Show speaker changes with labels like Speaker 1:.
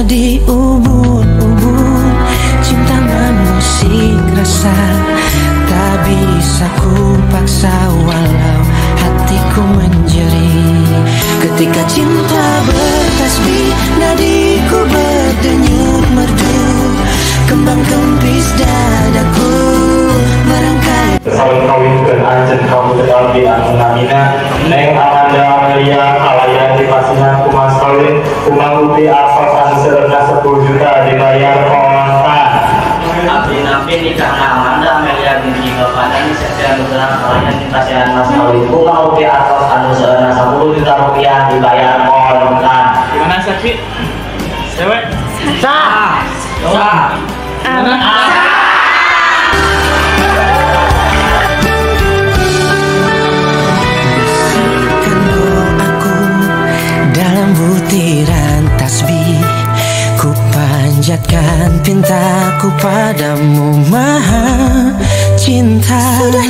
Speaker 1: di ubun-ubun, cinta mengusik rasa, tak bisa ku paksa walau hatiku menjerit. Ketika cinta bertasbih, nadiku berdenyut merdu, kembang kempis dadaku barangkali.
Speaker 2: Saling kawinkeun anjeun kamu teu di anunamina Neng Amanda Amelia Halaya di Pasina Kumas kawin kumang uti asal anu seueurna 10 juta dibayar kontan.
Speaker 3: Abdi nikahna Amanda Amelia binti Bapadan Septian Nugraha Halaya di Pasina Mas kawin kumang uti asal anu seueurna 10 juta rupiah dibayar kontan.
Speaker 4: Gimana Sapi? Cewek?
Speaker 3: Sah. Sah.
Speaker 1: Butiran tasbih, ku panjatkan pintaku padamu Maha Cinta. Sudah